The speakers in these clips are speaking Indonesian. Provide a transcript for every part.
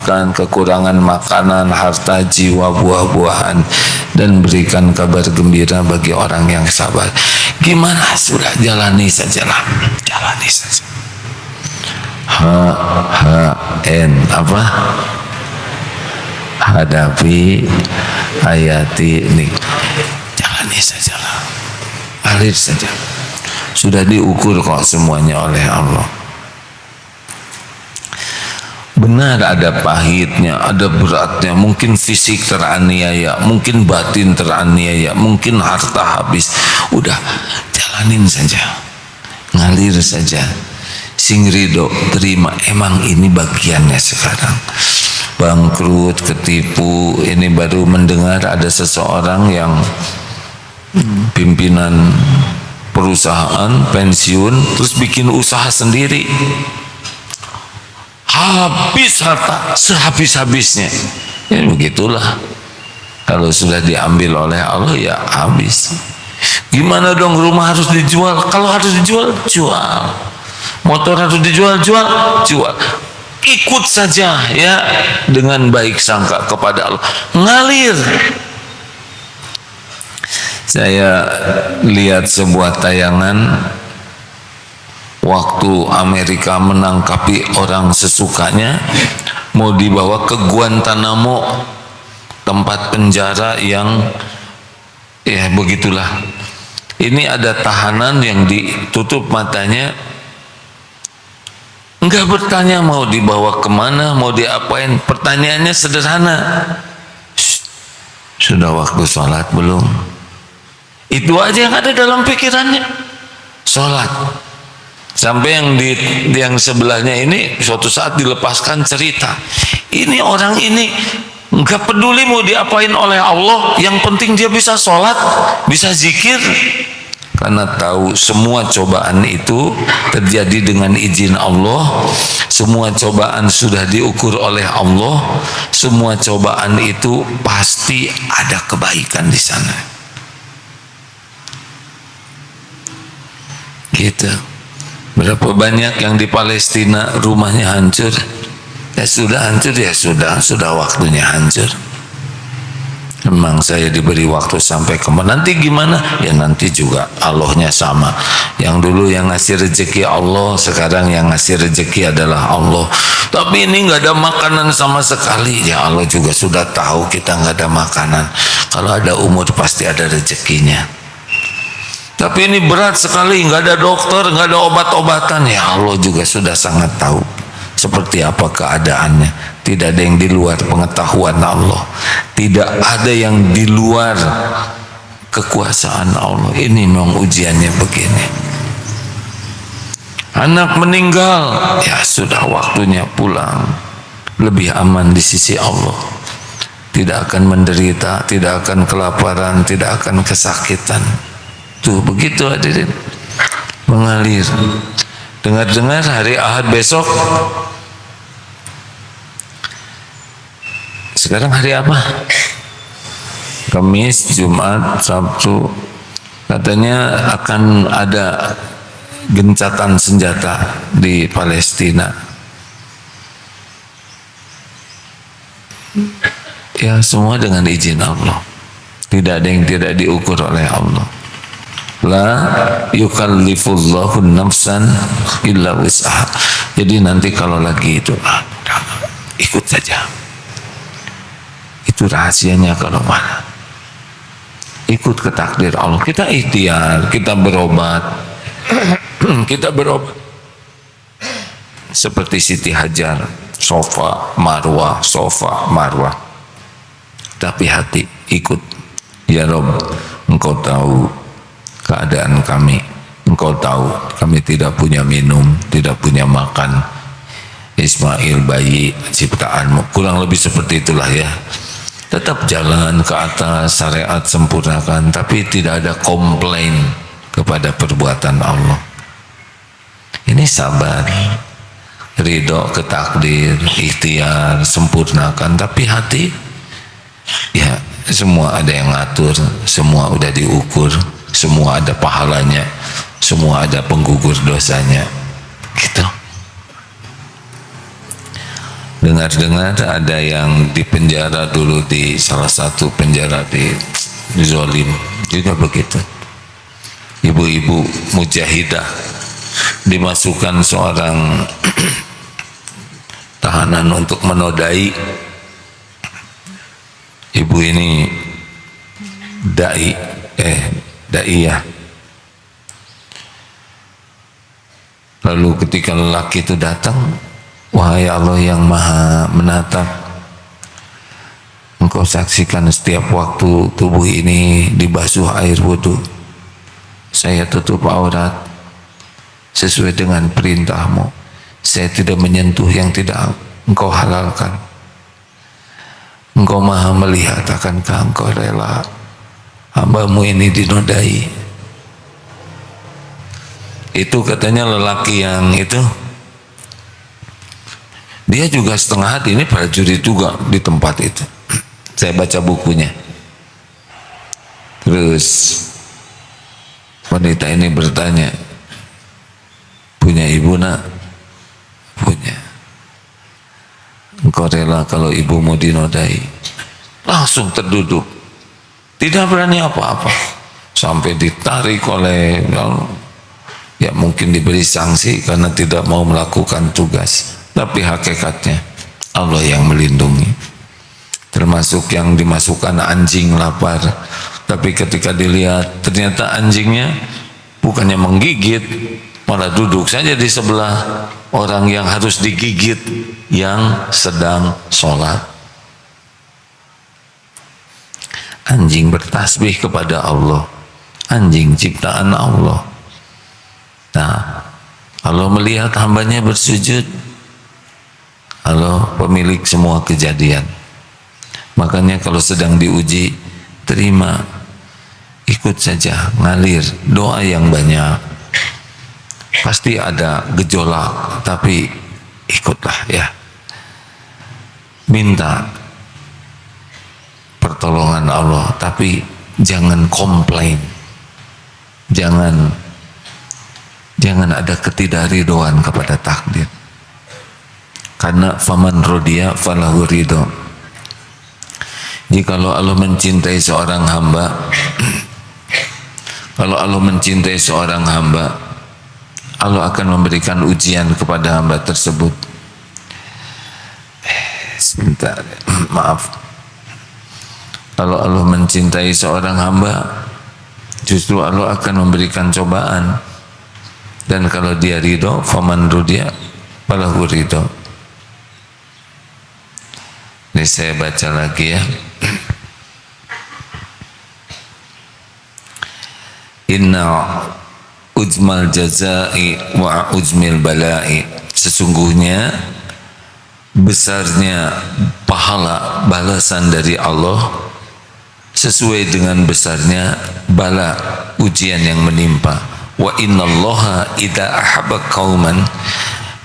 menyembuhkan kekurangan makanan, harta, jiwa, buah-buahan, dan berikan kabar gembira bagi orang yang sabar. Gimana? Sudah, jalani sajalah, jalani saja. Apa? Hadapi, hayati ini, jalani sajalah, alir saja. Sudah diukur kok semuanya oleh Allah. Benar ada pahitnya, ada beratnya, mungkin fisik teraniaya, mungkin batin teraniaya, mungkin harta habis. Udah, jalanin saja, ngalir saja. Sing ridho, terima, emang ini bagiannya sekarang. Bangkrut, ketipu, ini baru mendengar ada seseorang yang pimpinan perusahaan pensiun terus bikin usaha sendiri, habis harta sehabis-habisnya. Ya begitulah, kalau sudah diambil oleh Allah ya habis. Gimana dong, rumah harus dijual? Kalau harus dijual, jual. Motor harus dijual, jual. Ikut saja ya, dengan baik sangka kepada Allah, ngalir. Saya lihat sebuah tayangan waktu Amerika menangkapi orang sesukanya, mau dibawa ke Guantanamo, tempat penjara yang ya begitulah. Ini ada tahanan yang ditutup matanya, enggak bertanya mau dibawa kemana, mau diapain. Pertanyaannya sederhana, sudah waktu sholat belum? Itu aja yang ada dalam pikirannya, sholat. Sampai yang sebelahnya ini suatu saat dilepaskan cerita, ini orang ini nggak peduli mau diapain oleh Allah, yang penting dia bisa sholat, bisa zikir. Karena tahu semua cobaan itu terjadi dengan izin Allah, semua cobaan sudah diukur oleh Allah, semua cobaan itu pasti ada kebaikan di sana. Gitu. Berapa banyak yang di Palestina rumahnya hancur? Ya sudah hancur, ya sudah waktunya hancur. Memang saya diberi waktu sampai kemana? Nanti gimana? Ya nanti juga Allahnya sama. Yang dulu yang ngasih rezeki Allah, sekarang yang ngasih rezeki adalah Allah. Tapi ini nggak ada makanan sama sekali. Ya Allah juga sudah tahu kita nggak ada makanan. Kalau ada umur pasti ada rezekinya. Tapi ini berat sekali, nggak ada dokter, nggak ada obat-obatan. Ya Allah juga sudah sangat tahu seperti apa keadaannya. Tidak ada yang di luar pengetahuan Allah, tidak ada yang di luar kekuasaan Allah. Ini memang ujiannya begini. Anak meninggal, ya sudah waktunya pulang, lebih aman di sisi Allah. Tidak akan menderita, tidak akan kelaparan, tidak akan kesakitan. Tuh begitu hadirin, mengalir. Dengar-dengar hari Ahad besok, sekarang hari apa? Kamis, Jumat, Sabtu, katanya akan ada gencatan senjata di Palestina. Ya semua dengan izin Allah, tidak ada yang tidak diukur oleh Allah. La yukallifullahu nafsan illa wus'aha. Jadi nanti kalau lagi itu ikut saja. Itu rahasianya kalau mana. Ikut ke takdir Allah. Kita ikhtiar, kita berobat. Kita berobat. Seperti Siti Hajar, Sofa Marwah, Sofa Marwah. Tapi hati ikut. Ya Rabb, Engkau tahu keadaan kami, Engkau tahu kami tidak punya minum, tidak punya makan. Ismail bayi ciptaanmu, kurang lebih seperti itulah ya. Tetap jalan ke atas, syariat sempurnakan, tapi tidak ada komplain kepada perbuatan Allah. Ini sabar, ridho ke takdir, ikhtiar, sempurnakan, tapi hati ya semua ada yang ngatur, semua udah diukur, semua ada pahalanya, semua ada penggugur dosanya, gitu. Dengar-dengar ada yang dipenjara dulu di salah satu penjara di Zolim juga begitu. Ibu-ibu mujahidah dimasukkan seorang tahanan untuk menodai. Ibu ini daiyah. Lalu ketika lelaki itu datang, wahai Allah yang maha menatap, Engkau saksikan setiap waktu tubuh ini dibasuh air wudhu, saya tutup aurat sesuai dengan perintahmu, saya tidak menyentuh yang tidak Engkau halalkan. Engkau maha melihat, akankah Engkau rela hambamu ini dinodai? Itu katanya lelaki yang itu, dia juga setengah hati, ini prajurit juga di tempat itu. Saya baca bukunya. Terus wanita ini bertanya, punya ibu nak? Punya. Engkau rela kalau ibumu dinodai? Langsung terduduk, tidak berani apa-apa, sampai ditarik oleh, ya mungkin diberi sanksi karena tidak mau melakukan tugas. Tapi hakikatnya Allah yang melindungi. Termasuk yang dimasukkan anjing lapar, tapi ketika dilihat ternyata anjingnya bukannya menggigit, malah duduk saja di sebelah orang yang harus digigit yang sedang sholat. Anjing bertasbih kepada Allah, anjing ciptaan Allah. Nah, Allah melihat hambanya bersujud, Allah pemilik semua kejadian. Makanya kalau sedang diuji, terima, ikut saja, ngalir, doa yang banyak. Pasti ada gejolak, tapi ikutlah ya. Minta pertolongan Allah, tapi jangan komplain. Jangan ada ketidakridhoan kepada takdir. Karena faman rodiya falahu ridho. Jikalau Allah mencintai seorang hamba, kalau Allah mencintai seorang hamba, Allah akan memberikan ujian kepada hamba tersebut. Sebentar, maaf. Kalau Allah mencintai seorang hamba, justru Allah akan memberikan cobaan. Dan kalau dia ridho, faman rodiya falahu ridho. Ini saya baca lagi ya. Inna ujmal jazai wa ujmil balai, sesungguhnya besarnya pahala balasan dari Allah sesuai dengan besarnya bala ujian yang menimpa. Wa innallaha idza ahabba qauman,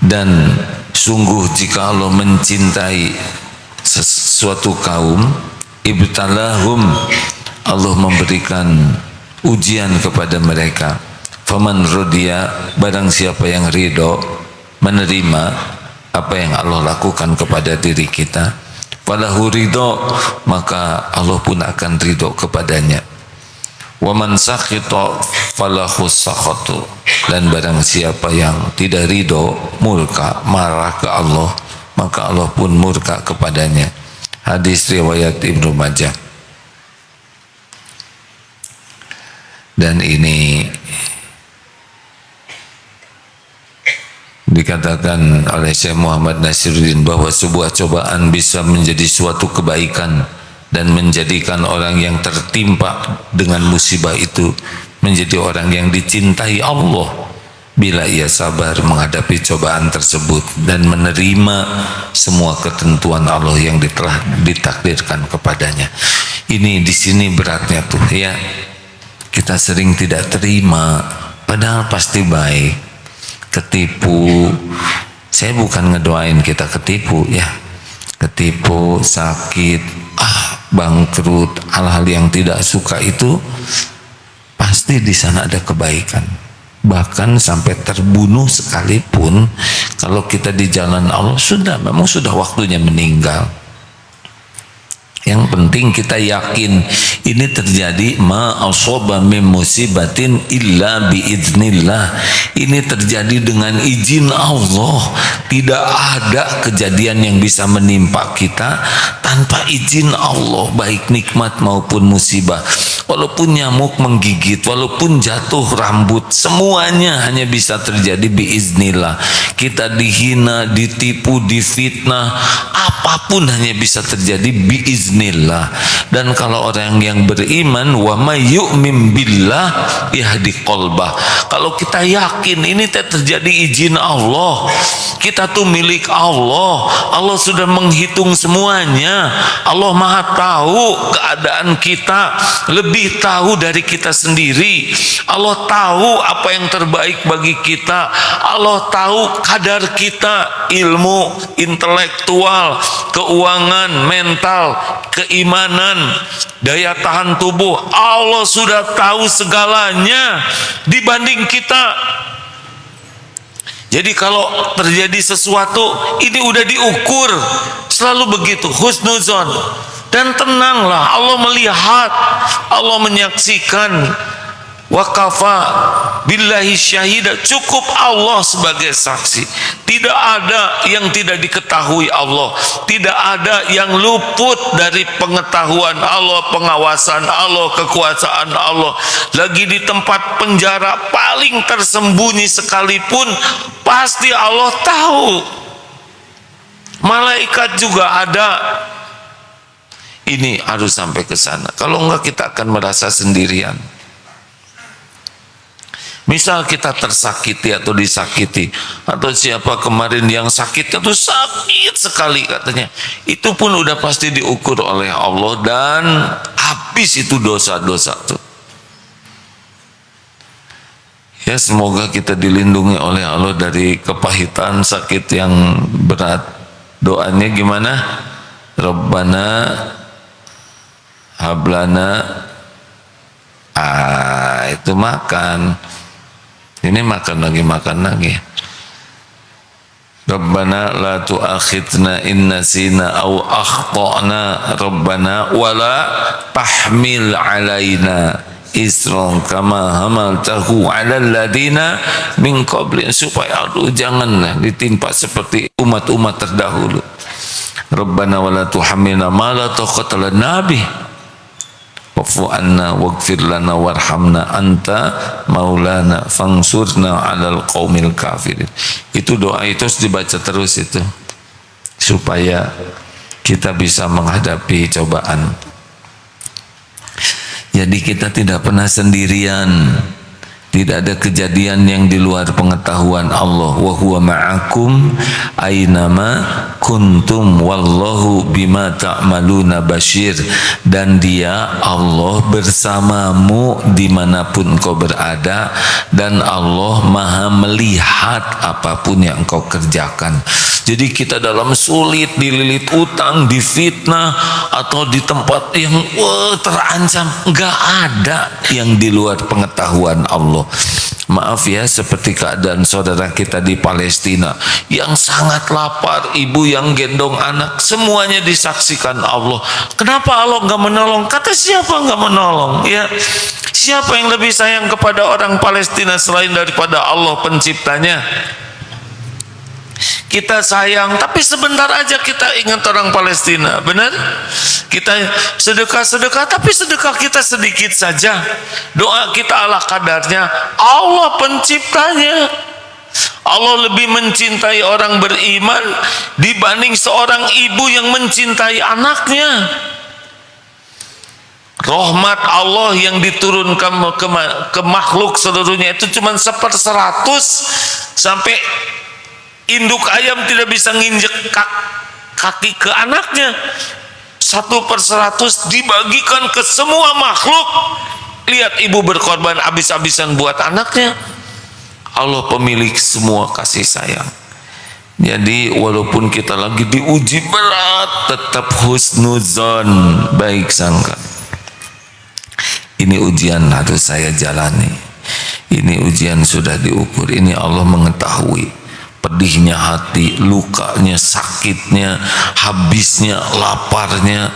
dan sungguh jika Allah mencintai sesuatu kaum, ibtalahum, Allah memberikan ujian kepada mereka. Faman rodiya, barang siapa yang ridho menerima apa yang Allah lakukan kepada diri kita, falahu ridho, maka Allah pun akan ridho kepadanya. Waman sakhita falahu sakhatu, dan barang siapa yang tidak ridho, murka, marah ke Allah, maka Allah pun murka kepadanya. Hadis riwayat Ibnu Majah. Dan ini dikatakan oleh Syekh Muhammad Nasiruddin bahwa sebuah cobaan bisa menjadi suatu kebaikan dan menjadikan orang yang tertimpa dengan musibah itu menjadi orang yang dicintai Allah bila ia sabar menghadapi cobaan tersebut dan menerima semua ketentuan Allah yang telah ditakdirkan kepadanya. Ini di sini beratnya tuh ya. Kita sering tidak terima, padahal pasti baik. Ketipu, saya bukan ngedoain kita ketipu ya. Ketipu, sakit, bangkrut, hal-hal yang tidak suka itu pasti di sana ada kebaikan. bahkan sampai terbunuh sekalipun, kalau kita di jalan Allah memang sudah waktunya meninggal. Yang penting kita yakin ini terjadi, ma asaba min musibatin illa biidznillah. Ini terjadi dengan izin Allah. Tidak ada kejadian yang bisa menimpa kita tanpa izin Allah, baik nikmat maupun musibah. Walaupun nyamuk menggigit, walaupun jatuh rambut, semuanya hanya bisa terjadi biiznillah. Kita dihina, ditipu, difitnah, apapun hanya bisa terjadi biiznillah. Dan kalau orang yang beriman, wa may yu'min billah yahdi qalbah. Kalau kita yakin ini terjadi izin Allah, kita tuh milik Allah, Allah sudah menghitung semuanya, Allah maha tahu keadaan kita, lebih tahu dari kita sendiri. Allah tahu apa yang terbaik bagi kita, Allah tahu kadar kita, ilmu, intelektual, keuangan, mental, keimanan, daya tahan tubuh. Allah sudah tahu segalanya dibanding kita. Jadi kalau terjadi sesuatu, ini udah diukur, selalu begitu, husnuzon. Dan tenanglah, Allah melihat, Allah menyaksikan. Wakafa billahi syahida, cukup Allah sebagai saksi. Tidak ada yang tidak diketahui Allah, tidak ada yang luput dari pengetahuan Allah, pengawasan Allah, kekuasaan Allah. Lagi di tempat penjara paling tersembunyi sekalipun, pasti Allah tahu. Malaikat juga ada. Ini harus sampai ke sana. Kalau enggak kita akan merasa sendirian. Misal kita tersakiti atau disakiti, atau siapa kemarin yang sakitnya tuh sakit sekali katanya, itu pun udah pasti diukur oleh Allah dan habis itu dosa-dosa tuh. Ya, semoga kita dilindungi oleh Allah dari kepahitan sakit yang berat. Doanya gimana? Rabbana hablana, itu makan. Ini makan lagi. Rabbana la tu'akhidna in nasina aw akhtana Rabbana wala tahmil alaina isran kama hamaltahu 'alal ladina min qabli, supaya janganlah ditimpa seperti umat-umat terdahulu. Rabbana wala tuhammilna ma la taqata lana bih wa'fu anna waghfir lana warhamna anta maulana fangsurna 'alal qaumil kafirin. Itu doa itu harus dibaca terus itu, supaya kita bisa menghadapi cobaan. Jadi kita tidak pernah sendirian. Tidak ada kejadian yang di luar pengetahuan Allah. Wa huwa ma'akum aynama kuntum wallahu bima ta'maluna basyir. Dan dia, Allah, bersamamu dimanapun kau berada, dan Allah maha melihat apapun yang kau kerjakan. Jadi kita dalam sulit, dililit utang, difitnah, atau di tempat yang terancam, nggak ada yang di luar pengetahuan Allah. Maaf ya, seperti keadaan saudara kita di Palestina yang sangat lapar, ibu yang gendong anak, semuanya disaksikan Allah. Kenapa Allah nggak menolong? Kata siapa nggak menolong? Ya, siapa yang lebih sayang kepada orang Palestina selain daripada Allah penciptanya? Kita sayang, tapi sebentar aja kita ingat orang Palestina, benar? Kita sedekah-sedekah, tapi sedekah kita sedikit saja. Doa kita ala kadarnya. Allah penciptanya. Allah lebih mencintai orang beriman dibanding seorang ibu yang mencintai anaknya. Rahmat Allah yang diturunkan ke makhluk seluruhnya itu cuma 1/100, sampai induk ayam tidak bisa nginjek kaki ke anaknya. 1/100 dibagikan ke semua makhluk. Lihat ibu berkorban habis-habisan buat anaknya. Allah pemilik semua kasih sayang. Jadi walaupun kita lagi diuji berat, tetap husnuzon, baik sangka. Ini ujian harus saya jalani. Ini ujian sudah diukur. Ini Allah mengetahui pedihnya hati, lukanya, sakitnya, habisnya, laparnya,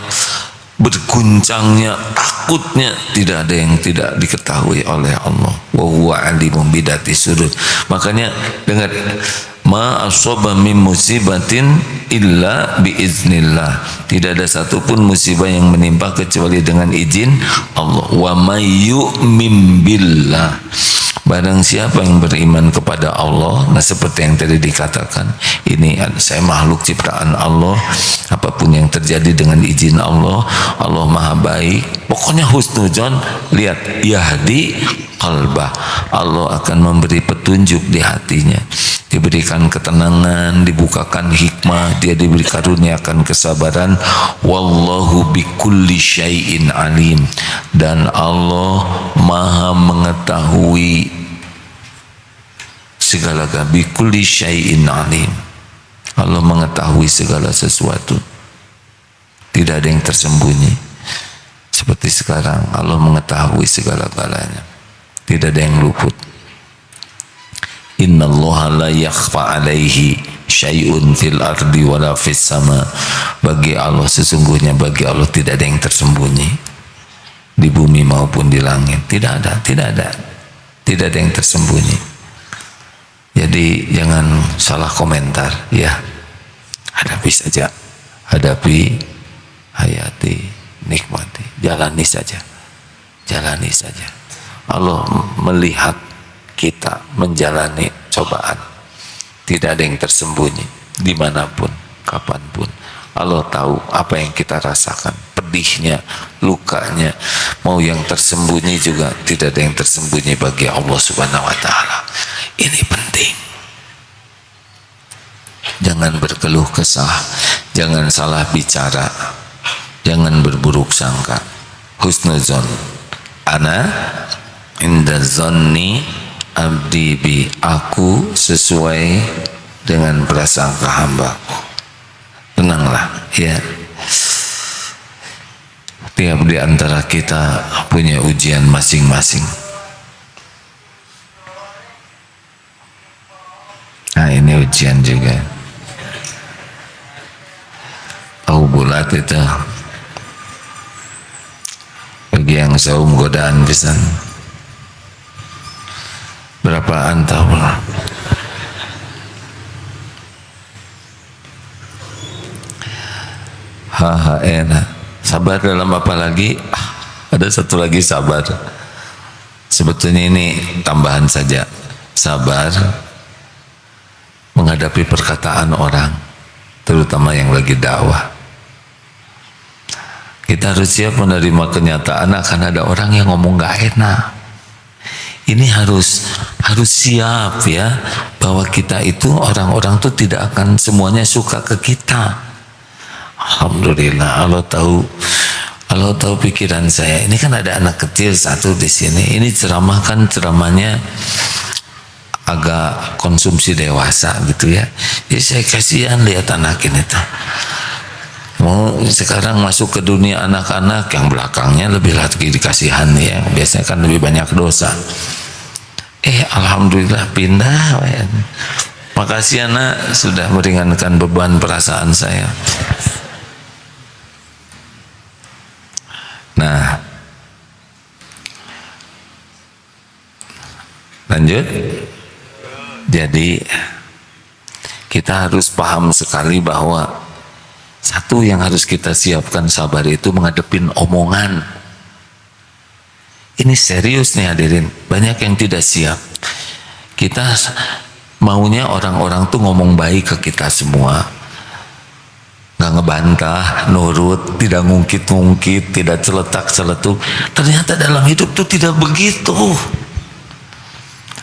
berguncangnya, takutnya. Tidak ada yang tidak diketahui oleh Allah. Wa huwa alimun bidati sudur. Makanya dengar, ma asaba min musibatin illa biiznillah. Tidak ada satupun musibah yang menimpa kecuali dengan izin Allah. Wa may yu'min billah. Barang siapa yang beriman kepada Allah, nah seperti yang tadi dikatakan, ini saya makhluk ciptaan Allah, apapun yang terjadi dengan izin Allah, Allah maha baik. Pokoknya husnuzon, lihat, yahdi qalbah, Allah akan memberi petunjuk di hatinya, diberikan ketenangan, dibukakan hikmah, dia diberi karuniakan kesabaran. Wallahu bikulli syai'in alim, dan Allah maha mengetahui segala-galanya. Bikulli syai'in alim, Allah mengetahui segala sesuatu, tidak ada yang tersembunyi. Seperti sekarang Allah mengetahui segala-galanya, tidak ada yang luput. Innallaha la yakhfa alaihi syai'un fil ardi wala fis sama. Bagi Allah, sesungguhnya bagi Allah tidak ada yang tersembunyi di bumi maupun di langit. Tidak ada yang tersembunyi. Jadi jangan salah komentar ya. Hadapi saja, hadapi, hayati, nikmati, jalani saja. Allah melihat kita menjalani cobaan. Tidak ada yang tersembunyi dimanapun, kapanpun. Allah tahu apa yang kita rasakan, pedihnya, lukanya. Mau yang tersembunyi juga tidak ada yang tersembunyi bagi Allah Subhanahu wa Ta'ala. Ini penting. Jangan berkeluh kesah, jangan salah bicara, jangan berburuk sangka. Husnuzon, ana inda zonni abdi bi, aku sesuai dengan prasangka hambaku. Tenanglah ya. Tiap di antara kita punya ujian masing-masing. Nah ini ujian juga. Tahu bulat itu bagi yang saum godaan pisan. Berapaan tahu lah. Enak. Sabar dalam apa lagi? Ada satu lagi, sabar. Sebetulnya ini tambahan saja. Sabar menghadapi perkataan orang, terutama yang lagi dakwah. Kita harus siap menerima kenyataan akan ada orang yang ngomong gak enak. Ini harus siap ya, bahwa kita itu, orang-orang tuh tidak akan semuanya suka ke kita. Alhamdulillah, Allah tahu pikiran saya. Ini kan ada anak kecil satu di sini. Ini ceramah kan ceramahnya agak konsumsi dewasa gitu ya. Jadi saya kasihan lihat anak ini tuh. Mau sekarang masuk ke dunia anak-anak yang belakangnya lebih lagi dikasihani ya. Biasanya kan lebih banyak dosa. Alhamdulillah pindah. Makasih anak sudah meringankan beban perasaan saya. Nah, lanjut. Jadi kita harus paham sekali bahwa satu yang harus kita siapkan sabar itu menghadapin omongan. Ini serius nih hadirin. Banyak yang tidak siap. Kita maunya orang-orang tuh ngomong baik ke kita semua, nggak ngebantah, nurut, tidak ngungkit-ngungkit, tidak celetak-celetuk. Ternyata dalam hidup tuh tidak begitu.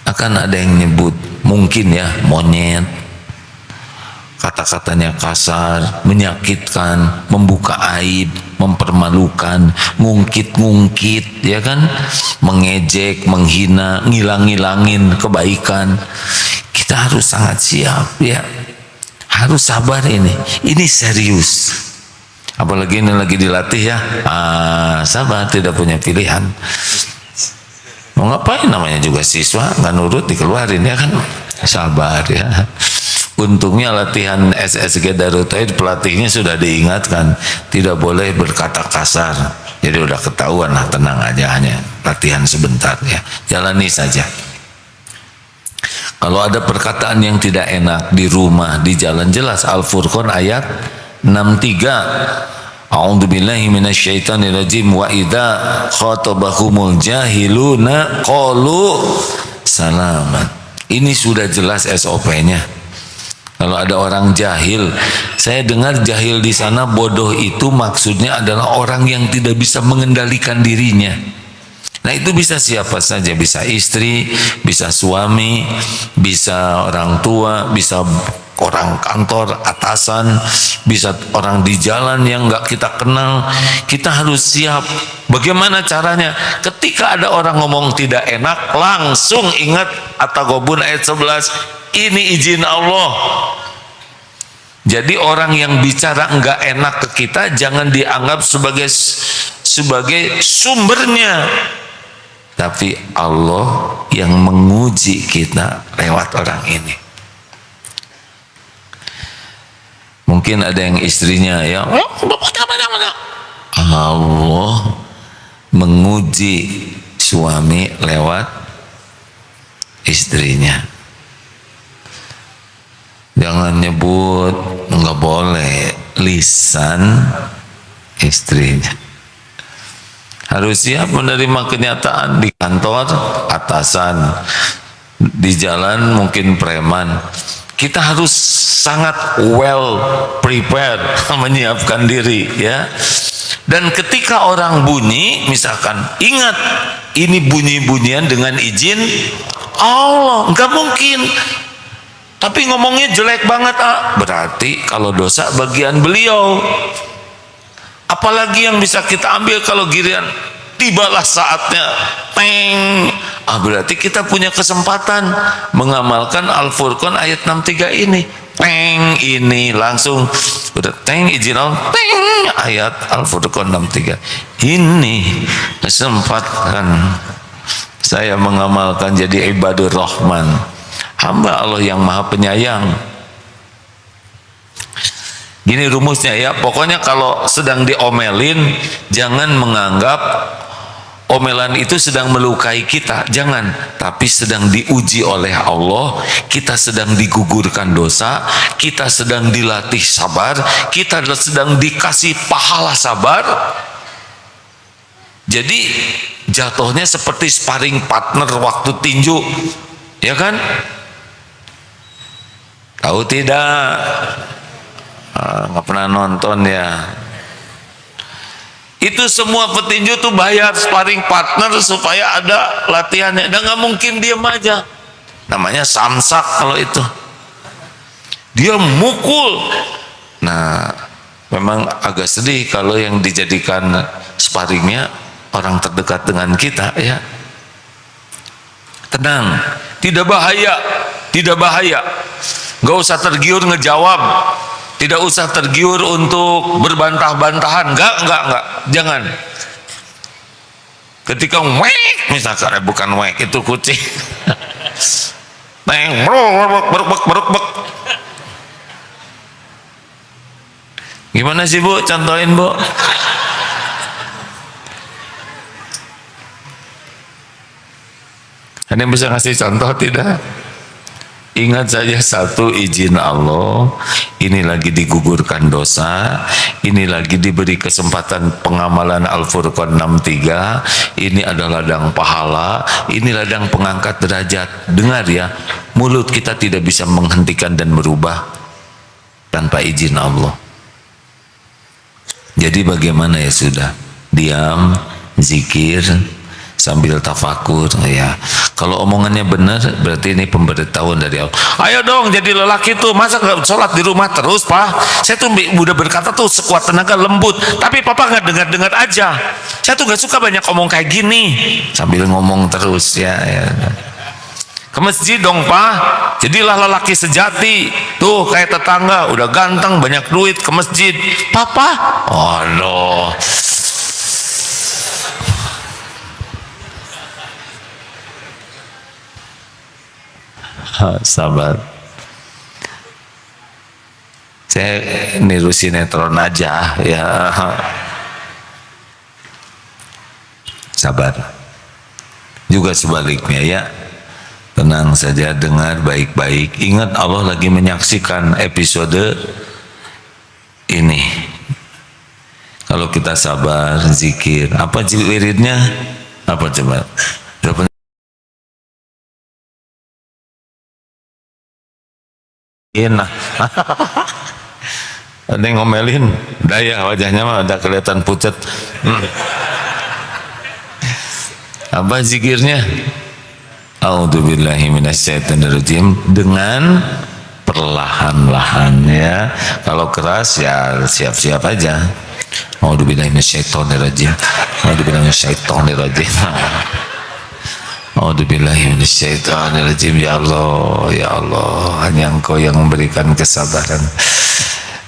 Akan ada yang nyebut mungkin ya monyet, kata-katanya kasar, menyakitkan, membuka aib, mempermalukan, ngungkit-ngungkit, ya kan, mengejek, menghina, ngilang-ngilangin kebaikan. Kita harus sangat siap ya, harus sabar. Ini serius, apalagi ini lagi dilatih ya. Sabar, tidak punya pilihan. Mau ngapain, namanya juga siswa, nggak nurut dikeluarin ya kan. Sabar ya. Untungnya latihan SSG Darut Tauhid pelatihnya sudah diingatkan tidak boleh berkata kasar. Jadi udah ketahuan lah, tenang aja, hanya latihan sebentar ya. Jalani saja. Kalau ada perkataan yang tidak enak di rumah, di jalan, jelas Al-Furqan ayat 63. A'udzubillahi minasyaitonirrajim wa idza khatabahumul jahiluna qalu salaman. Ini sudah jelas SOP-nya. Kalau ada orang jahil, saya dengar jahil di sana bodoh itu maksudnya adalah orang yang tidak bisa mengendalikan dirinya. Nah itu bisa siapa saja, bisa istri, bisa suami, bisa orang tua, bisa orang kantor, atasan, bisa orang di jalan yang nggak kita kenal. Kita harus siap. Bagaimana caranya? Ketika ada orang ngomong tidak enak, langsung ingat At-Taghabun ayat 11, ini izin Allah. Jadi orang yang bicara enggak enak ke kita jangan dianggap sebagai sumbernya, tapi Allah yang menguji kita lewat orang ini. Mungkin ada yang istrinya ya, Allah menguji suami lewat istrinya. Jangan nyebut, nggak boleh lisan istrinya. Harus siap menerima kenyataan di kantor, atasan, di jalan mungkin preman. Kita harus sangat well prepared, menyiapkan diri ya. Dan ketika orang bunyi, misalkan ingat ini bunyi-bunyian dengan izin Allah, nggak mungkin. Tapi ngomongnya jelek banget, berarti kalau dosa bagian beliau. Apalagi yang bisa kita ambil kalau giliran tibalah saatnya, peng, berarti kita punya kesempatan mengamalkan Al-Furqan ayat 63 ini. Peng, ini langsung udah teng izin Allah, peng, ayat Al-Furqan 63. Ini kesempatan saya mengamalkan jadi ibadur Rahman, hamba Allah yang maha penyayang. Gini rumusnya ya, pokoknya kalau sedang diomelin jangan menganggap omelan itu sedang melukai kita, jangan. Tapi sedang diuji oleh Allah, kita sedang digugurkan dosa, kita sedang dilatih sabar, kita sedang dikasih pahala sabar. Jadi jatuhnya seperti sparring partner waktu tinju, ya kan? Tahu tidak? Nggak pernah nonton ya. Itu semua petinju tuh bayar sparring partner supaya ada latihannya. Dan nggak mungkin diam aja. Namanya samsak kalau itu. Dia mukul. Nah, memang agak sedih kalau yang dijadikan sparringnya orang terdekat dengan kita ya. Tenang, tidak bahaya, tidak bahaya. Nggak usah tergiur ngejawab. Tidak usah tergiur untuk berbantah-bantahan, enggak, jangan. Ketika wek, misalkan bukan wek, itu kucing. Neng, beruk. Gimana sih Bu? Contohin Bu. Ada yang bisa ngasih contoh tidak? Ingat saja satu, izin Allah, ini lagi digugurkan dosa, ini lagi diberi kesempatan pengamalan Al-Furqan 63, ini adalah ladang pahala, ini ladang pengangkat derajat. Dengar ya, mulut kita tidak bisa menghentikan dan merubah tanpa izin Allah. Jadi bagaimana ya sudah, diam, zikir, sambil tafakur ya. Kalau omongannya benar berarti ini pemberitahuan dari Allah. Ayo dong jadi lelaki tuh, masa nggak sholat di rumah terus Pak? Saya tuh udah berkata tuh sekuat tenaga lembut, tapi Papa nggak dengar aja. Saya tuh nggak suka banyak ngomong kayak gini, sambil ngomong terus ya. Ke masjid dong Pak, jadilah lelaki sejati. Tuh kayak tetangga udah ganteng banyak duit, ke masjid. Papa, oh no. Sabar. Saya niru sinetron aja ya. Sabar. Juga sebaliknya ya. Tenang saja, dengar baik-baik. Ingat Allah lagi menyaksikan episode ini. Kalau kita sabar, zikir, apa wiridnya? Apa coba? Enak. Ada yang ngomelin, daya wajahnya mah ada kelihatan pucat. Apa zikirnya? A'udzubillahi minasyaitonirrajim, dengan perlahan-lahan ya. Kalau keras ya siap-siap aja. A'udzubillahi minasyaitonirrajim. A'udzubillahi minasyaitonirrajim. A'udzubillahi minasyaitonirrajim. Ya Allah, ya Allah, hanya Engkau yang memberikan kesabaran.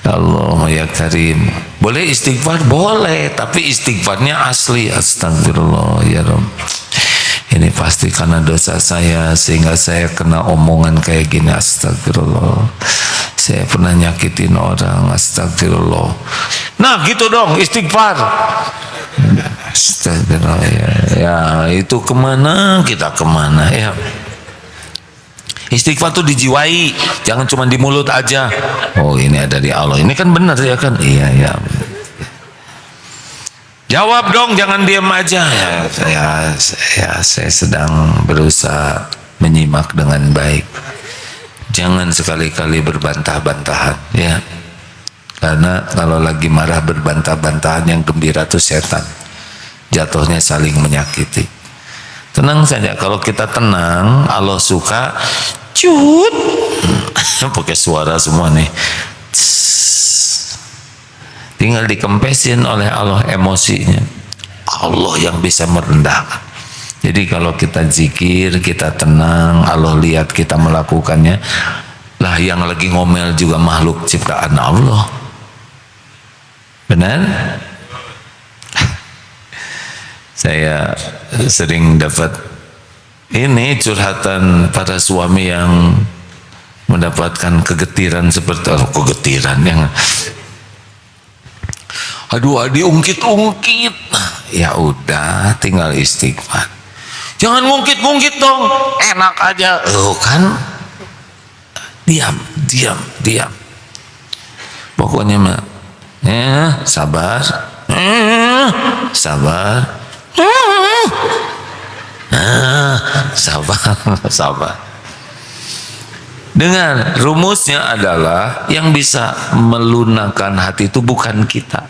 Ya Allah ya Karim. Boleh istighfar? Boleh, tapi istighfarnya asli. Astagfirullah ya Rabb, ini pasti karena dosa saya sehingga saya kena omongan kayak gini. Astagfirullah, saya pernah nyakitin orang. Astagfirullah. Nah gitu dong istighfar. Astagfirullah ya, itu kemana kita kemana ya. Istighfar tuh dijiwai, jangan cuma di mulut aja. Oh ini ada di Allah, ini kan benar ya kan? Iya ya. Jawab dong, jangan diam aja. Saya sedang berusaha menyimak dengan baik. Jangan sekali-kali berbantah-bantahan ya. Karena kalau lagi marah berbantah-bantahan, yang gembira tuh setan. Jatuhnya saling menyakiti. Tenang saja, kalau kita tenang, Allah suka. Cut. Pakai suara semua nih. Tinggal dikempesin oleh Allah emosinya. Allah yang bisa merendahkan. Jadi kalau kita zikir, kita tenang, Allah lihat kita melakukannya. Lah yang lagi ngomel juga makhluk ciptaan Allah. Benar? Saya sering dapat ini curhatan para suami yang mendapatkan kegetiran seperti kegetiran yang aduh adi ungkit-ungkit. Ya udah, tinggal istighfar. Jangan ngungkit-ngungkit dong, enak aja. Kan diam. Pokoknya mah sabar. Sabar. Sabar. Dengan rumusnya adalah yang bisa melunakkan hati itu bukan kita.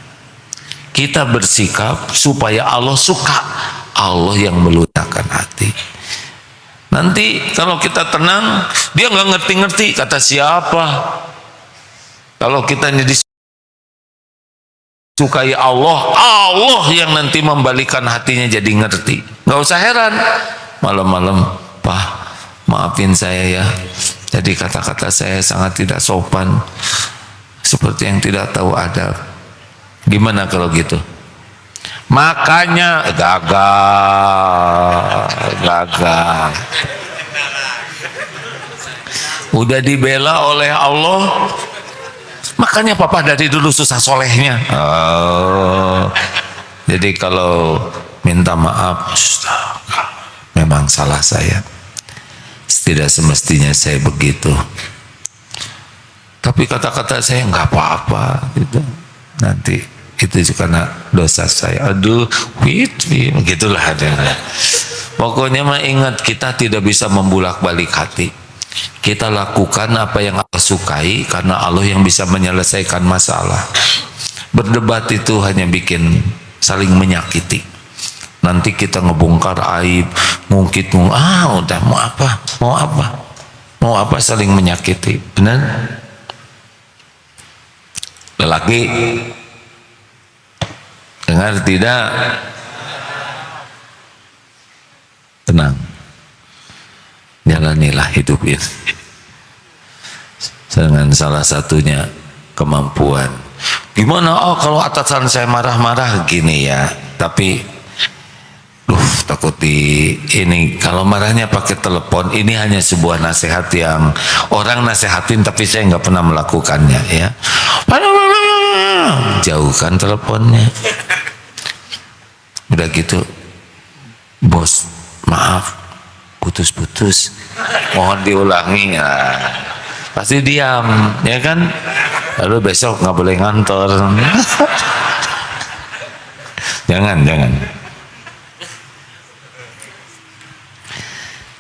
Kita bersikap supaya Allah suka. Allah yang melunakkan hati. Nanti kalau kita tenang, dia nggak ngerti-ngerti kata siapa. Kalau kita disukai Allah, Allah yang nanti membalikan hatinya jadi ngerti. Nggak usah heran. Malam-malam, Pak, maafin saya ya. Jadi kata-kata saya sangat tidak sopan, seperti yang tidak tahu adab. Gimana kalau gitu? Makanya gagal. Udah dibela oleh Allah. Makanya papa dari dulu susah solehnya. Jadi kalau minta maaf, memang salah saya. Tidak semestinya saya begitu. Tapi kata-kata saya nggak apa-apa gitu. Nanti itu karena dosa saya. Aduh, begitulah adanya. Pokoknya mah ingat, kita tidak bisa membulak-balik hati. Kita lakukan apa yang Allah sukai karena Allah yang bisa menyelesaikan masalah. Berdebat itu hanya bikin saling menyakiti. Nanti kita ngebongkar aib, ngungkit, udah mau apa saling menyakiti. Benar? Lelaki dengar tidak? Tenang, jalanilah hidup ini dengan salah satunya kemampuan. Gimana? Oh kalau atasan saya marah-marah gini ya, tapi Duh, takut di ini kalau marahnya pakai telepon. Ini hanya sebuah nasihat yang orang nasehatin tapi saya nggak pernah melakukannya ya. Jauhkan teleponnya. Udah gitu, bos maaf putus-putus, mohon diulangi. Nah, pasti diam ya kan, lalu besok nggak boleh ngantor. jangan.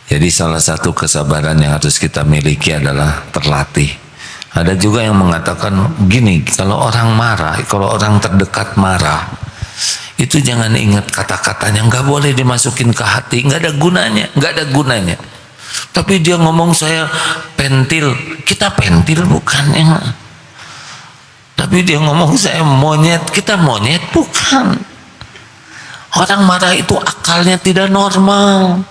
Jadi salah satu kesabaran yang harus kita miliki adalah terlatih. Ada juga yang mengatakan gini, kalau orang marah, kalau orang terdekat marah, itu jangan ingat kata-katanya, nggak boleh dimasukin ke hati, nggak ada gunanya. Tapi dia ngomong saya pentil, kita pentil bukan ya. Tapi dia ngomong saya monyet, kita monyet bukan. Orang marah itu akalnya tidak normal.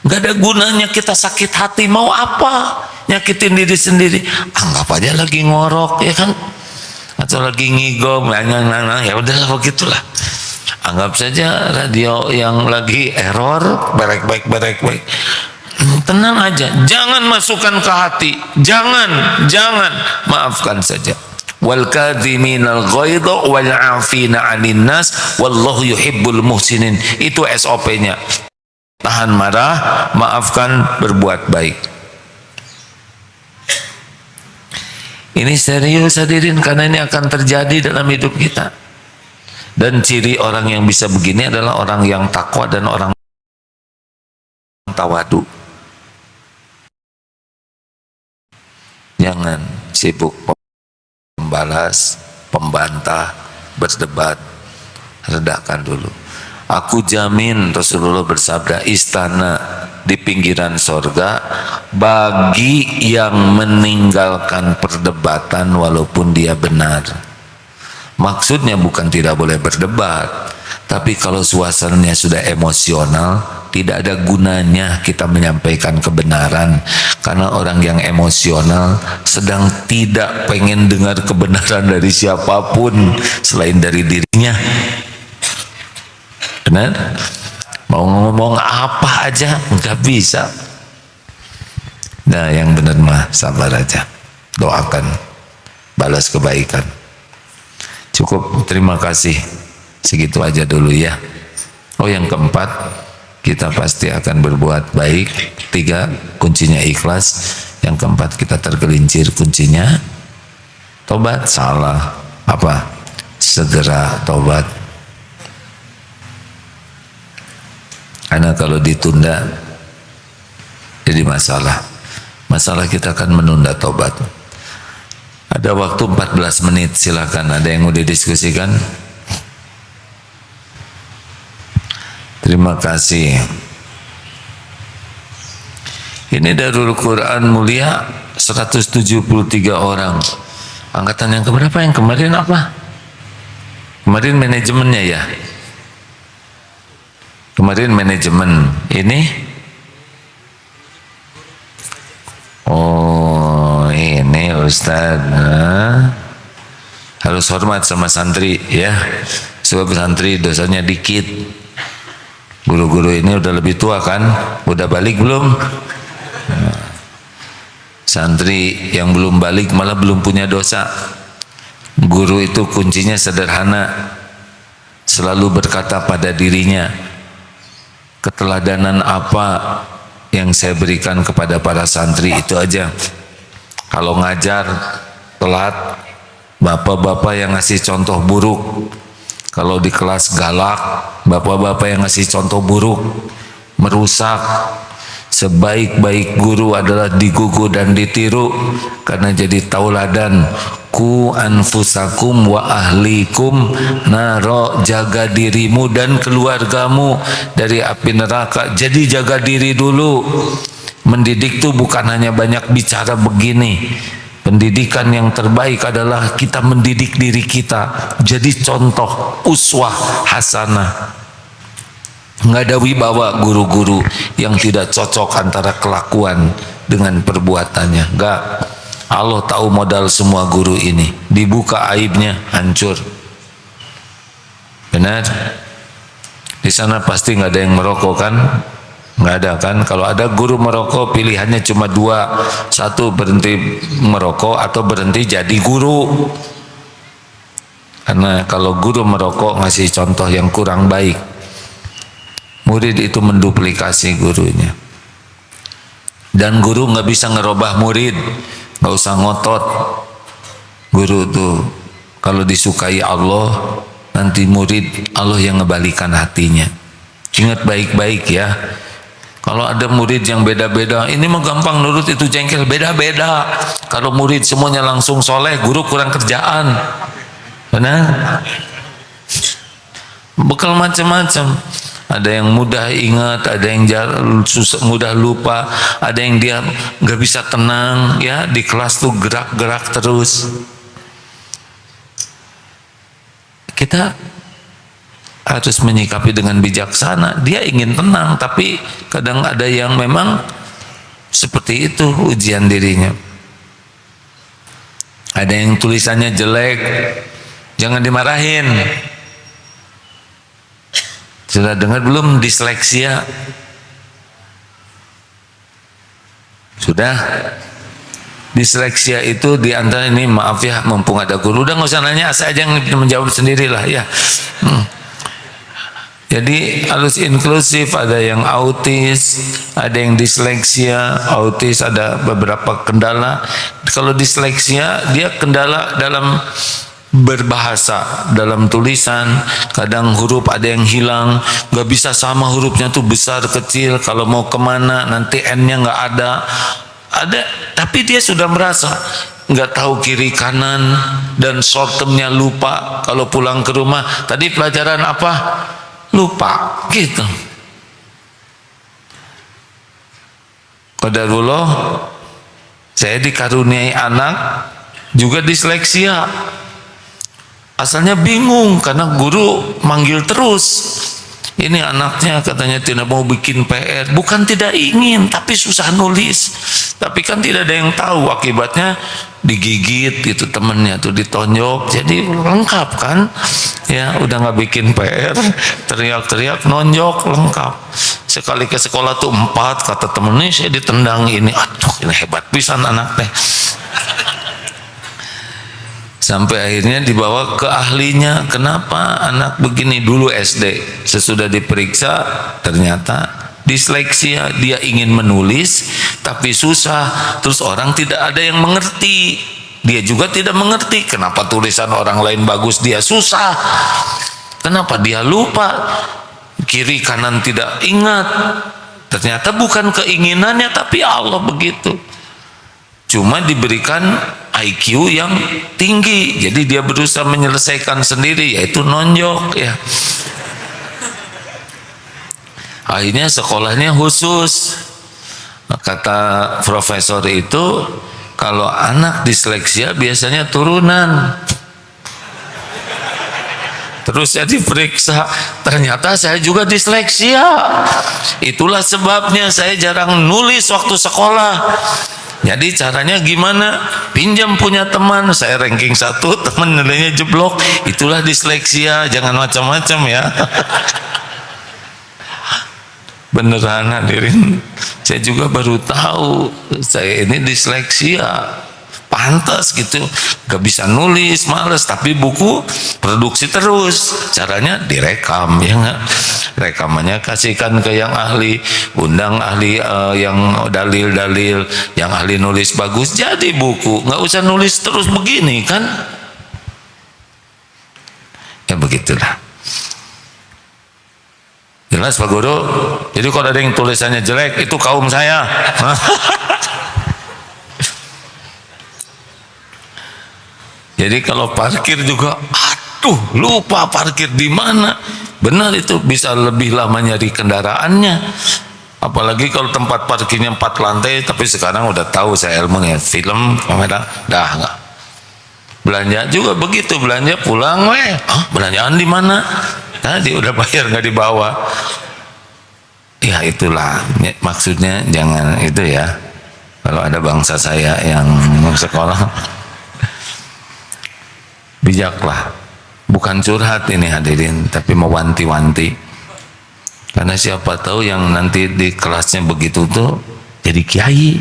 Gak ada gunanya kita sakit hati, mau apa? Nyakitin diri sendiri. Anggap aja lagi ngorok ya kan, atau lagi ngigom, ya udahlah begitulah. Anggap saja radio yang lagi error, berek baik. Tenang aja, jangan masukkan ke hati, jangan, maafkan saja. Wal kadhiminal ghaidha wal 'afina 'anil nas wallahu yuhibbul muhsinin. Itu SOP-nya. Tahan marah, maafkan, berbuat baik. Ini serius hadirin, karena ini akan terjadi dalam hidup kita. Dan ciri orang yang bisa begini adalah orang yang takwa dan orang tawadu. Jangan sibuk membalas, pembantah, berdebat. Redahkan dulu. Aku jamin, Rasulullah bersabda, istana di pinggiran sorga bagi yang meninggalkan perdebatan walaupun dia benar. Maksudnya bukan tidak boleh berdebat, tapi kalau suasananya sudah emosional, tidak ada gunanya kita menyampaikan kebenaran, karena orang yang emosional sedang tidak pengen dengar kebenaran dari siapapun selain dari dirinya. Benar? Mau ngomong apa aja nggak bisa. Nah, yang benar mah sabar aja, doakan, balas kebaikan. Cukup, terima kasih, segitu aja dulu ya. Oh, yang keempat, kita pasti akan berbuat baik. 3, kuncinya ikhlas. Yang keempat, kita tergelincir, kuncinya tobat. Salah apa? Segera tobat. Karena kalau ditunda jadi masalah kita akan menunda tobat. Ada waktu 14 menit, silakan, ada yang mau didiskusikan? Terima kasih. Ini Darul Quran Mulia 173 orang. Angkatan yang keberapa? Yang kemarin apa? Kemarin manajemennya ya? Kemarin manajemen, ini oh ini Ustaz. Harus hormat sama santri ya, sebab santri dosanya dikit. Guru-guru ini udah lebih tua kan, udah balik belum? Santri yang belum balik malah belum punya dosa. Guru itu kuncinya sederhana, selalu berkata pada dirinya, keteladanan apa yang saya berikan kepada para santri itu aja. Kalau ngajar telat, bapak-bapak yang ngasih contoh buruk. Kalau di kelas galak, bapak-bapak yang ngasih contoh buruk, merusak. Sebaik-baik guru adalah digugu dan ditiru, karena jadi tauladan. Ku anfusakum wa ahlikum naro, jaga dirimu dan keluargamu dari api neraka. Jadi jaga diri dulu. Mendidik itu bukan hanya banyak bicara begini. Pendidikan yang terbaik adalah kita mendidik diri kita jadi contoh, uswah hasanah. Nggak ada wibawa guru-guru yang tidak cocok antara kelakuan dengan perbuatannya. Nggak. Allah tahu modal semua guru ini. Dibuka aibnya, hancur. Benar? Di sana pasti nggak ada yang merokok kan? Nggak ada kan? Kalau ada guru merokok pilihannya cuma dua, satu berhenti merokok atau berhenti jadi guru. Karena kalau guru merokok ngasih contoh yang kurang baik, murid itu menduplikasi gurunya. Dan guru nggak bisa ngerubah murid, nggak usah ngotot. Guru tuh kalau disukai Allah, nanti murid Allah yang ngebalikan hatinya. Ingat baik-baik ya. Kalau ada murid yang beda-beda, ini mah gampang nurut, itu jengkel, beda-beda. Kalau murid semuanya langsung soleh, guru kurang kerjaan. Benar? Bekal macam-macam. Ada yang mudah ingat, ada yang susah, mudah lupa, ada yang dia nggak bisa tenang, ya di kelas tuh gerak-gerak terus. Kita harus menyikapi dengan bijaksana. Dia ingin tenang, tapi kadang ada yang memang seperti itu ujian dirinya. Ada yang tulisannya jelek, jangan dimarahin. Sudah dengar belum disleksia? Sudah? Disleksia itu diantara ini, maaf ya, mumpung ada guru, udah nggak usah nanya, saya aja yang menjawab sendirilah ya. Jadi harus inklusif, ada yang autis, ada yang disleksia. Autis ada beberapa kendala. Kalau disleksia dia kendala dalam berbahasa, dalam tulisan, kadang huruf ada yang hilang, nggak bisa sama hurufnya tuh besar kecil, kalau mau kemana nanti N-nya nggak ada, tapi dia sudah merasa nggak tahu kiri kanan dan short term-nya lupa. Kalau pulang ke rumah, tadi pelajaran apa? Lupa gitu. Qadarullah, saya dikaruniai anak juga disleksia. Asalnya bingung karena guru manggil terus. Ini anaknya katanya tidak mau bikin PR, bukan tidak ingin, tapi susah nulis. Tapi kan tidak ada yang tahu, akibatnya digigit itu temennya tuh, ditonjok, jadi lengkap kan? Ya udah nggak bikin PR, teriak-teriak, nonjok, lengkap. Sekali ke sekolah tuh 4, kata temennya saya ditendang ini, aduh ini hebat pisan anak teh. Sampai akhirnya dibawa ke ahlinya. Kenapa anak begini? Dulu SD, sesudah diperiksa ternyata disleksia. Dia ingin menulis tapi susah, terus orang tidak ada yang mengerti, dia juga tidak mengerti kenapa tulisan orang lain bagus dia susah, kenapa dia lupa, kiri kanan tidak ingat. Ternyata bukan keinginannya, tapi Allah begitu. Cuma diberikan IQ yang tinggi, jadi dia berusaha menyelesaikan sendiri, yaitu nonjok ya. Akhirnya sekolahnya khusus. Kata profesor itu, kalau anak disleksia biasanya turunan. Terus saya diperiksa, ternyata saya juga disleksia. Itulah sebabnya saya jarang nulis waktu sekolah. Jadi caranya gimana? Pinjam punya teman, saya ranking 1, teman nilainya jeblok. Itulah disleksia, jangan macam-macam ya. Beneran hadirin, saya juga baru tahu saya ini disleksia. Pantas gitu, gak bisa nulis, males, tapi buku produksi terus. Caranya direkam ya nggak? Rekamannya kasihkan ke yang ahli, undang ahli yang dalil-dalil, yang ahli nulis bagus, jadi buku. Nggak usah nulis terus begini kan? Ya begitulah. Jelas Pak Guru? Jadi kalau ada yang tulisannya jelek, itu kaum saya. Jadi kalau parkir juga, aduh lupa parkir di mana. Benar, itu bisa lebih lama nyari kendaraannya. Apalagi kalau tempat parkirnya 4 lantai, tapi sekarang udah tahu saya ilmunya, film, kamera, dah nggak. Belanja juga begitu, belanja pulang, belanjaan di mana? Tadi udah bayar nggak dibawa. Ya itulah maksudnya, jangan itu ya. Kalau ada bangsa saya yang mau sekolah, bijaklah. Bukan curhat ini hadirin, tapi mewanti-wanti. Karena siapa tahu yang nanti di kelasnya begitu tuh jadi kiai.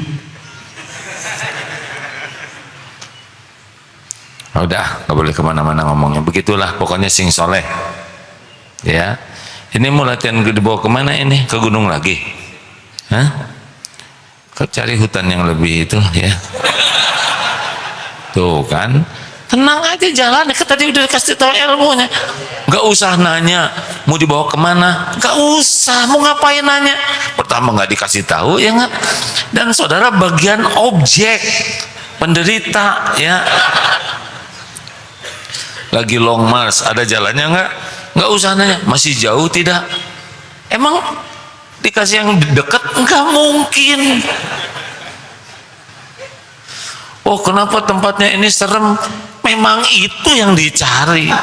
Udah, nggak boleh kemana-mana ngomongnya. Begitulah pokoknya sing soleh. Ya, ini mau latihan dibawa kemana ini? Ke gunung lagi? Hah? Cari hutan yang lebih itu ya. Tuh kan, tenang aja jalan. Tadi udah dikasih tahu ilmunya. Nggak usah nanya mau dibawa kemana. Nggak usah, mau ngapain nanya. Pertama nggak dikasih tahu ya nggak. Dan saudara bagian objek penderita ya. Lagi long march, ada jalannya nggak usah nanya, masih jauh tidak, emang dikasih yang dekat, nggak mungkin. Oh kenapa tempatnya ini serem, memang itu yang dicari.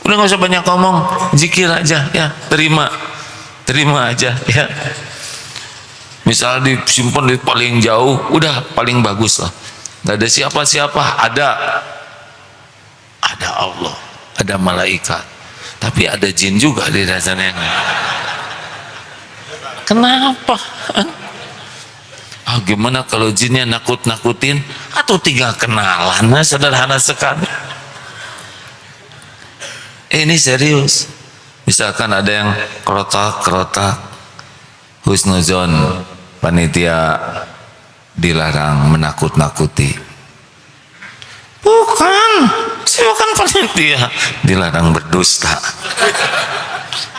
Udah nggak usah banyak ngomong, zikir aja ya, terima aja ya. Misal disimpan di paling jauh, udah paling bagus lah, nggak ada siapa-siapa, ada Allah, ada malaikat, tapi ada jin juga di dasarnya. Kenapa? Gimana kalau jinnya nakut-nakutin atau tinggal kenalan? Sederhana sekali. Ini serius. Misalkan ada yang kerotak husnuzon, panitia dilarang menakut-nakuti. Bukan, silakan panitia dilarang berdusta.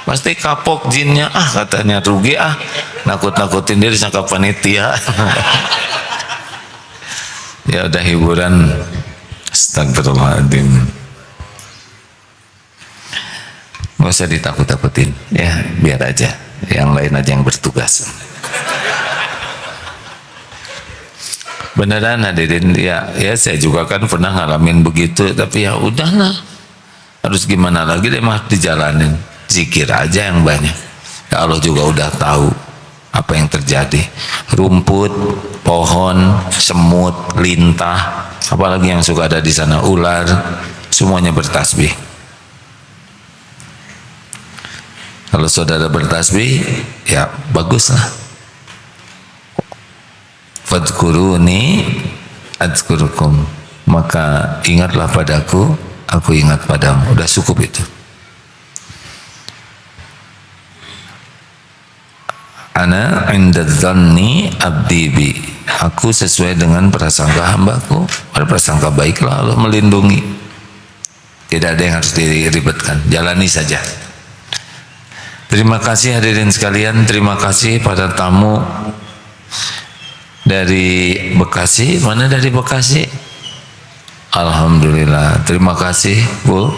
Pasti kapok jinnya, katanya rugi nakut-nakutin dia disangka panitia. Ya udah hiburan. Astagfirullahaladzim. Nggak usah ditakut-takutin ya, biar aja yang lain aja yang bertugas. Beneran hadirin ya saya juga kan pernah ngalamin begitu, tapi ya udahlah, harus gimana lagi deh, mah dijalanin, zikir aja yang banyak. Ya Allah juga udah tahu apa yang terjadi, rumput, pohon, semut, lintah, apalagi yang suka ada di sana, ular, semuanya bertasbih. Kalau saudara bertasbih ya baguslah. Fadkuruni adzkurukum, maka ingatlah padaku, aku ingat padamu. Udah cukup itu. Ana inda dzanni abdi bi, aku sesuai dengan prasangka hambaku. Berprasangka baiklah, Allah melindungi. Tidak ada yang harus diribetkan, jalani saja. Terima kasih hadirin sekalian, terima kasih pada tamu dari Bekasi. Mana dari Bekasi? Alhamdulillah, terima kasih Bu.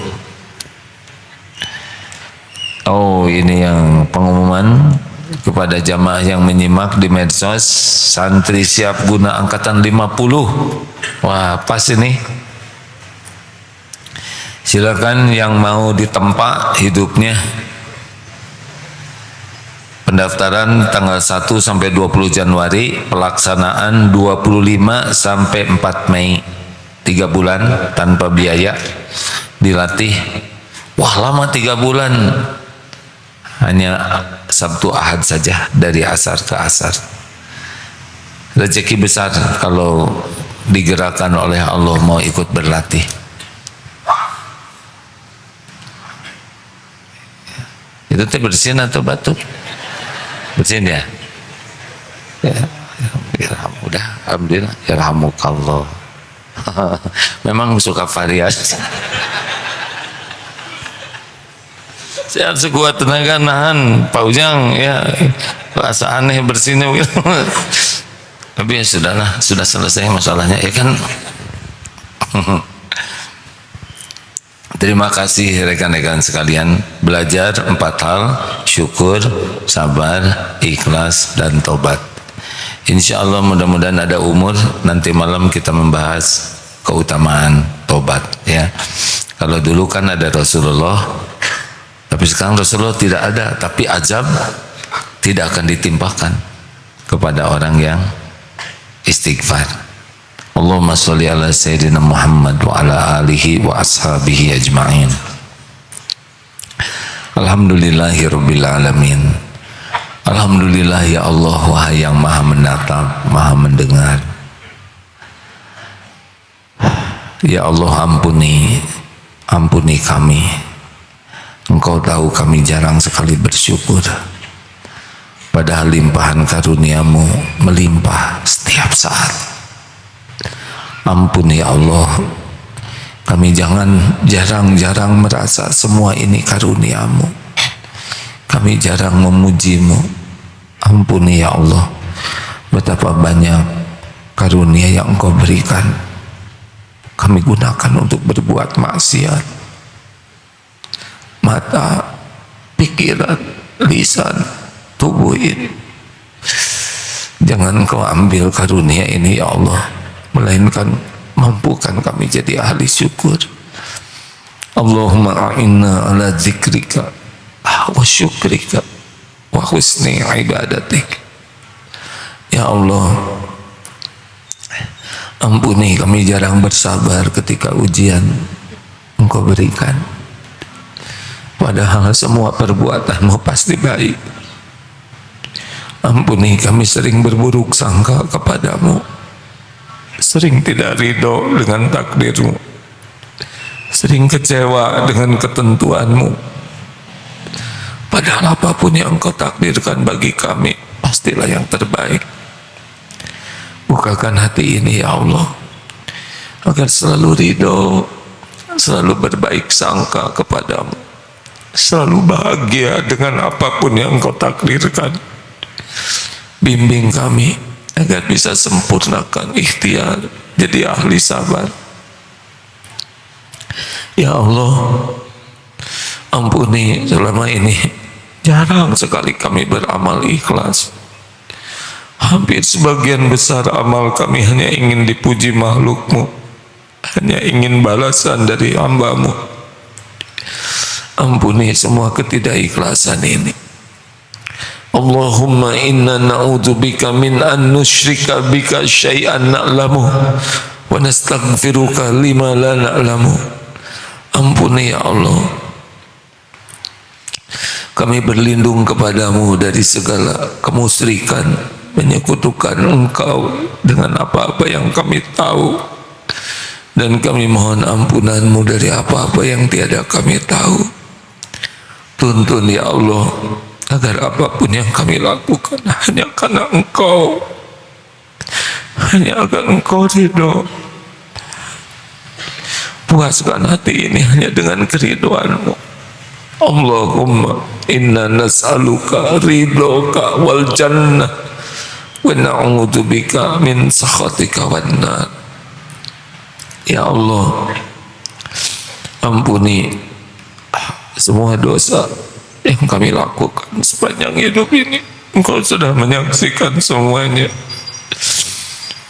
Oh ini yang pengumuman kepada jamaah yang menyimak di medsos, santri siap guna angkatan 50. Wah pas ini, silakan yang mau ditempa hidupnya. Pendaftaran tanggal 1 sampai 20 Januari, pelaksanaan 25 sampai 4 Mei, 3 bulan tanpa biaya, dilatih. Wah lama 3 bulan, hanya Sabtu Ahad saja dari asar ke asar. Rezeki besar kalau digerakkan oleh Allah mau ikut berlatih. Itu teh bersin atau batuk? Bersin ya? Ya, udah, alhamdulillah. Yarhamukallah. Memang suka variasi. Sehat sekuat tenaga nahan Pak Ujang ya, rasa aneh bersinnya gitu. Tapi ya sudahlah, sudah selesai masalahnya ya kan. Terima kasih rekan-rekan sekalian. Belajar 4 hal: syukur, sabar, ikhlas, dan tobat. Insya Allah mudah-mudahan ada umur nanti malam kita membahas keutamaan tobat ya. Kalau dulu kan ada Rasulullah, tapi sekarang Rasulullah tidak ada, tapi azab tidak akan ditimpakan kepada orang yang istighfar. Allahumma sholli ala sayyidina Muhammad wa ala alihi wa ashabihi ajma'in. Alhamdulillahirabbil alamin. Alhamdulillah ya Allah, wahai yang maha menatap, maha mendengar. Ya Allah, ampuni kami. Engkau tahu kami jarang sekali bersyukur, padahal limpahan karuniamu melimpah setiap saat. Ampuni ya Allah, kami jarang merasa semua ini karuniamu. Kami jarang memujimu. Ampuni ya Allah, betapa banyak karunia yang engkau berikan, kami gunakan untuk berbuat maksiat. Mata, pikiran, lisan, tubuh ini, jangan engkau ambil karunia ini ya Allah, melainkan mampukan kami jadi ahli syukur. Allahumma a'inna ala zikrika wa syukrika wa husni ibadatik. Ya Allah, ampuni kami jarang bersabar ketika ujian engkau berikan, padahal semua perbuatanmu pasti baik. Ampuni kami sering berburuk sangka kepadamu, sering tidak ridho dengan takdirmu, sering kecewa dengan ketentuanmu, padahal apapun yang engkau takdirkan bagi kami pastilah yang terbaik. Bukakan hati ini ya Allah, agar selalu ridho, selalu berbaik sangka kepadamu, selalu bahagia dengan apapun yang engkau takdirkan. Bimbing kami agar bisa sempurnakan ikhtiar jadi ahli sabar. Ya Allah, ampuni selama ini jarang sekali kami beramal ikhlas. Hampir sebagian besar amal kami hanya ingin dipuji makhlukmu, hanya ingin balasan dari hamba-Mu. Ampuni semua ketidakikhlasan ini. Allahumma inna na'udzubika min an nusyrika bika syai'an na'lamu wa nastaghfiruka lima la na'lamu. Ampuni ya Allah, kami berlindung kepadamu dari segala kemusyrikan, menyekutukan engkau dengan apa-apa yang kami tahu, dan kami mohon ampunanmu dari apa-apa yang tiada kami tahu. Tuntun ya Allah, agar apapun yang kami lakukan hanya karena engkau, hanya agar engkau ridho. Puaskan hati ini hanya dengan keriduanmu. Allahumma inna nas'aluka ridhoka wal jannah wa na'udzubika min sakhatika wan nar. Ya Allah, ampuni semua dosa yang kami lakukan sepanjang hidup ini. Engkau sudah menyaksikan semuanya.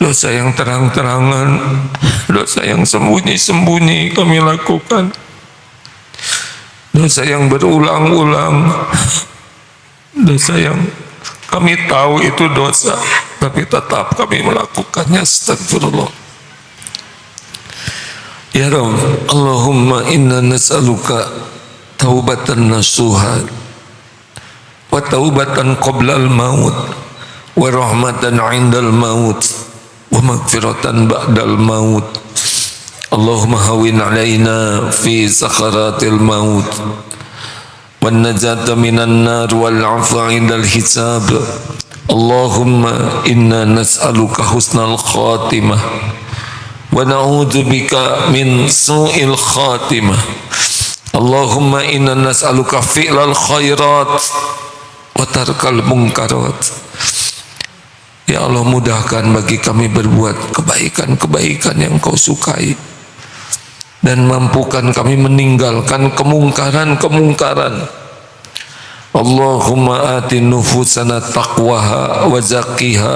Dosa yang terang-terangan, dosa yang sembunyi-sembunyi kami lakukan, dosa yang berulang-ulang, dosa yang kami tahu itu dosa tapi tetap kami melakukannya. Astagfirullah. Ya Rabb, Allahumma inna nas'aluka taubatan nasuha wa taubatan qoblal maut wa rahmatan indal maut wa magfiratan ba'dal maut. Allahumma hawin alaina fi sakharatil maut wan najata minan nar wal afwa indal hisab. Allahumma inna nas'aluka husnal khatimah wa na'udzubika min su'il khatimah. Allahumma inna nas'aluka fi'lal khairat wa tarkal munkarat. Ya Allah, mudahkan bagi kami berbuat kebaikan-kebaikan yang Kau sukai, dan mampukan kami meninggalkan kemungkaran-kemungkaran. Allahumma ati nufusana taqwaha wa zakkiha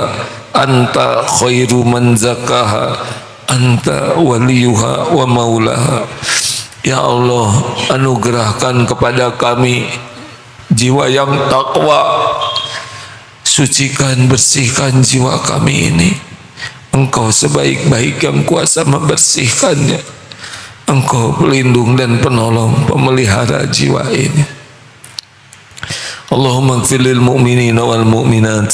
anta khairu man zakkaha anta waliyuha wa maulaha. Ya Allah, anugerahkan kepada kami jiwa yang takwa. Sucikan, bersihkan jiwa kami ini. Engkau sebaik-baik yang kuasa membersihkannya. Engkau pelindung dan penolong, pemelihara jiwa ini. Allahumma ighfir lil mu'minina wal mu'minat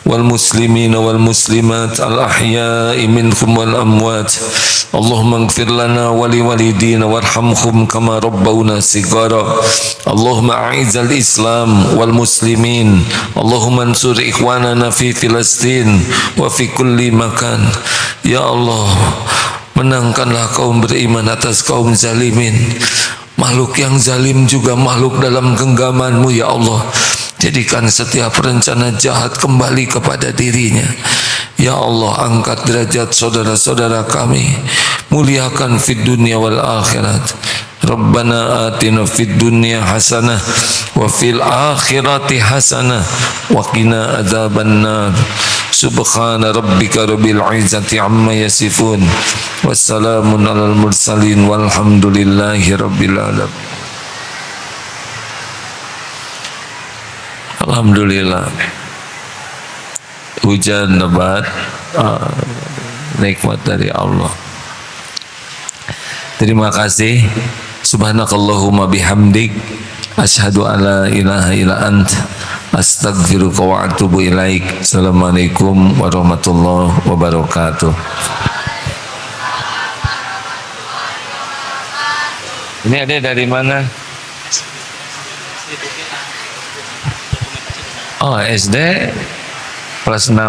wal muslimina wal muslimat al ahya'i minhum wal amwat. Allahumma ighfir lana wa li walidina warhamhum kama rabbawna sighara. Allahumma a'izzal Islam wal muslimin. Allahumma ansur ikhwanana fi Filastin wa fi kulli makan. Ya Allah, menangkanlah kaum beriman atas kaum zalimin. Makhluk yang zalim juga makhluk dalam genggaman-Mu ya Allah. Jadikan setiap rencana jahat kembali kepada dirinya. Ya Allah, angkat derajat saudara-saudara kami, muliakan fid dunya wal akhirat. Rabbana atina fid dunya hasanah wa fil akhirati hasanah wa qina adzabannar. Subhana rabbika rabbil izzati amma yasifun. Wassalamun alal mursalin walhamdulillahi rabbil alamin. Alhamdulillah, hujan lebat, nikmat dari Allah. Terima kasih. Subhanakallahumma bihamdik, asyhadu an la ilaha illa ant, astaghfiruka wa atubu ilaik. Assalamualaikum warahmatullahi wabarakatuh. Ini ada dari mana? Oh, SD kelas 6.